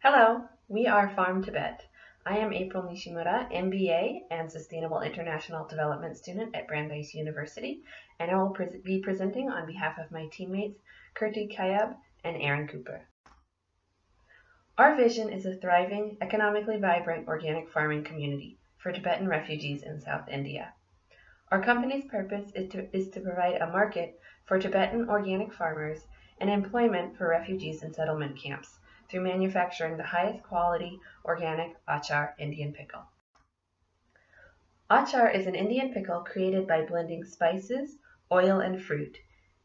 Hello, we are Farm Tibet. I am April Nishimura, MBA and Sustainable International Development student at Brandeis University, and I will be presenting on behalf of my teammates Kirti, Kyab, and Aaron Cooper. Our vision is a thriving, economically vibrant organic farming community for Tibetan refugees in South India. Our company's purpose is to provide a market for Tibetan organic farmers and employment for refugees in settlement camps through manufacturing the highest quality organic achar Indian pickle. Achar is an Indian pickle created by blending spices, oil, and fruit.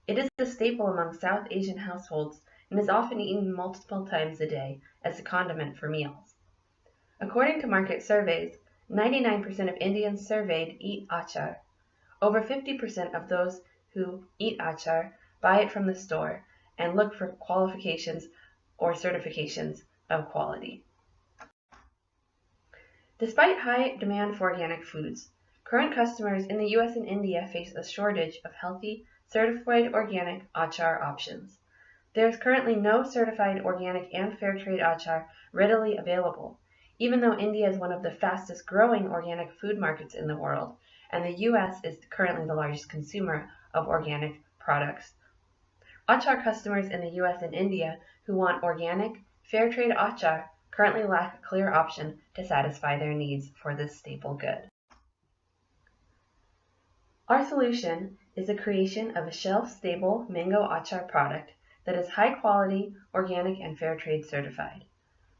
It is a staple among South Asian households and is often eaten multiple times a day as a condiment for meals. According to market surveys, 99% of Indians surveyed eat achar. Over 50% of those who eat achar buy it from the store and look for qualifications or certifications of quality. Despite high demand for organic foods, current customers in the US and India face a shortage of healthy, certified organic achar options. There is currently no certified organic and fair trade achar readily available, even though India is one of the fastest growing organic food markets in the world, and the US is currently the largest consumer of organic products. Achar customers in the US and India who want organic, fair trade achar currently lack a clear option to satisfy their needs for this staple good. Our solution is the creation of a shelf-stable mango achar product that is high quality, organic, and fair trade certified.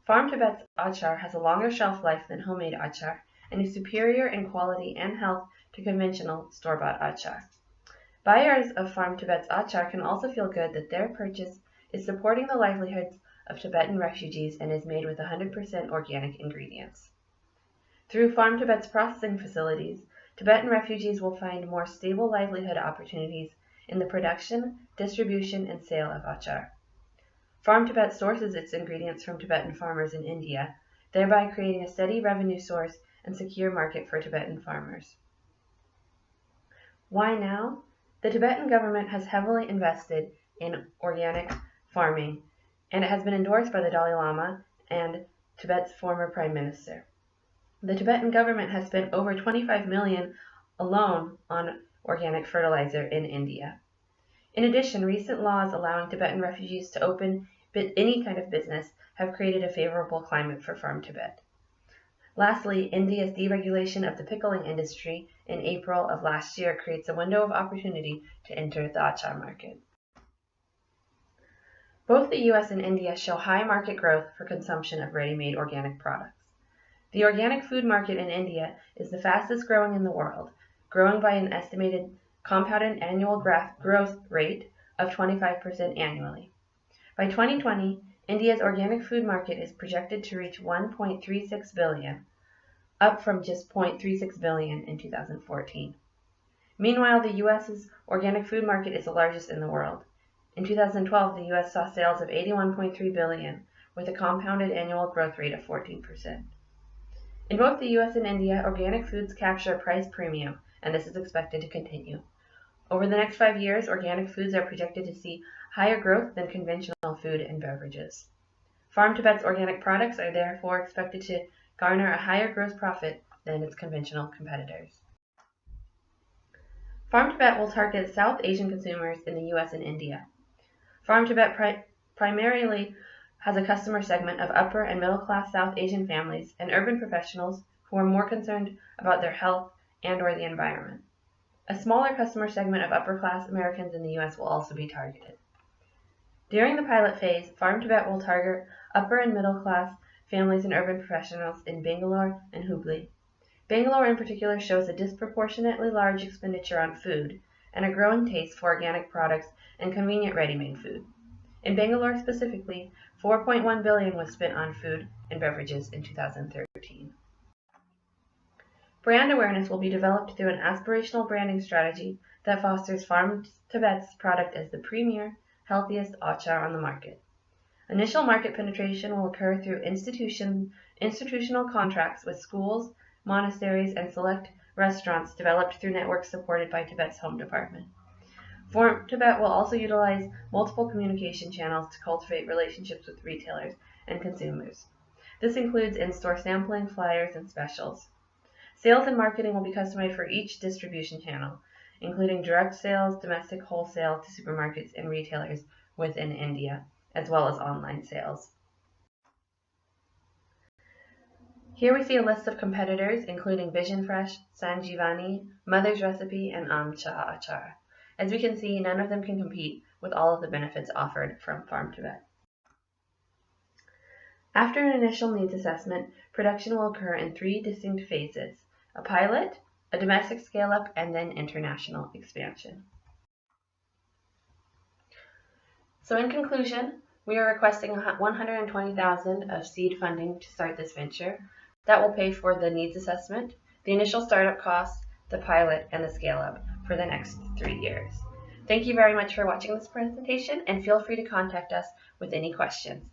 Farm Tibet's achar has a longer shelf life than homemade achar and is superior in quality and health to conventional store-bought achar. Buyers of Farm Tibet's achar can also feel good that their purchase is supporting the livelihoods of Tibetan refugees and is made with 100% organic ingredients. Through Farm Tibet's processing facilities, Tibetan refugees will find more stable livelihood opportunities in the production, distribution, and sale of achar. Farm Tibet sources its ingredients from Tibetan farmers in India, thereby creating a steady revenue source and secure market for Tibetan farmers. Why now? The Tibetan government has heavily invested in organic farming, and it has been endorsed by the Dalai Lama and Tibet's former Prime Minister. The Tibetan government has spent over $25 million alone on organic fertilizer in India. In addition, recent laws allowing Tibetan refugees to open any kind of business have created a favorable climate for Farm Tibet. Lastly, India's deregulation of the pickling industry in April of last year creates a window of opportunity to enter the achar market. Both the US and India show high market growth for consumption of ready-made organic products. The organic food market in India is the fastest growing in the world, growing by an estimated compounded annual growth rate of 25% annually. By 2020, India's organic food market is projected to reach $1.36 billion, up from just $0.36 billion in 2014. Meanwhile, the US's organic food market is the largest in the world. In 2012, the US saw sales of $81.3 billion, with a compounded annual growth rate of 14%. In both the US and India, organic foods capture a price premium, and this is expected to continue. Over the next 5 years, organic foods are projected to see higher growth than conventional food and beverages. Farm Tibet's organic products are therefore expected to garner a higher gross profit than its conventional competitors. Farm Tibet will target South Asian consumers in the US and India. Farm Tibet primarily has a customer segment of upper and middle class South Asian families and urban professionals who are more concerned about their health and/or the environment. A smaller customer segment of upper class Americans in the US will also be targeted. During the pilot phase, Farm Tibet will target upper and middle class families and urban professionals in Bangalore and Hubli. Bangalore in particular shows a disproportionately large expenditure on food and a growing taste for organic products and convenient ready-made food. In Bangalore specifically, $4.1 billion was spent on food and beverages in 2013. Brand awareness will be developed through an aspirational branding strategy that fosters Farm Tibet's product as the premier, healthiest achar on the market. Initial market penetration will occur through institutional contracts with schools, monasteries, and select restaurants developed through networks supported by Tibet's Home Department. Farm Tibet will also utilize multiple communication channels to cultivate relationships with retailers and consumers. This includes in-store sampling, flyers, and specials. Sales and marketing will be customized for each distribution channel, including direct sales, domestic wholesale to supermarkets and retailers within India, as well as online sales. Here we see a list of competitors, including Vision Fresh, Sanjeevani, Mother's Recipe, and Amcha Achar. As we can see, none of them can compete with all of the benefits offered from Farm Tibet. After an initial needs assessment, production will occur in 3 distinct phases: a pilot, a domestic scale-up, and then international expansion. So in conclusion, we are requesting $120,000 of seed funding to start this venture. That will pay for the needs assessment, the initial startup costs, the pilot, and the scale-up for the next 3 years. Thank you very much for watching this presentation, and feel free to contact us with any questions.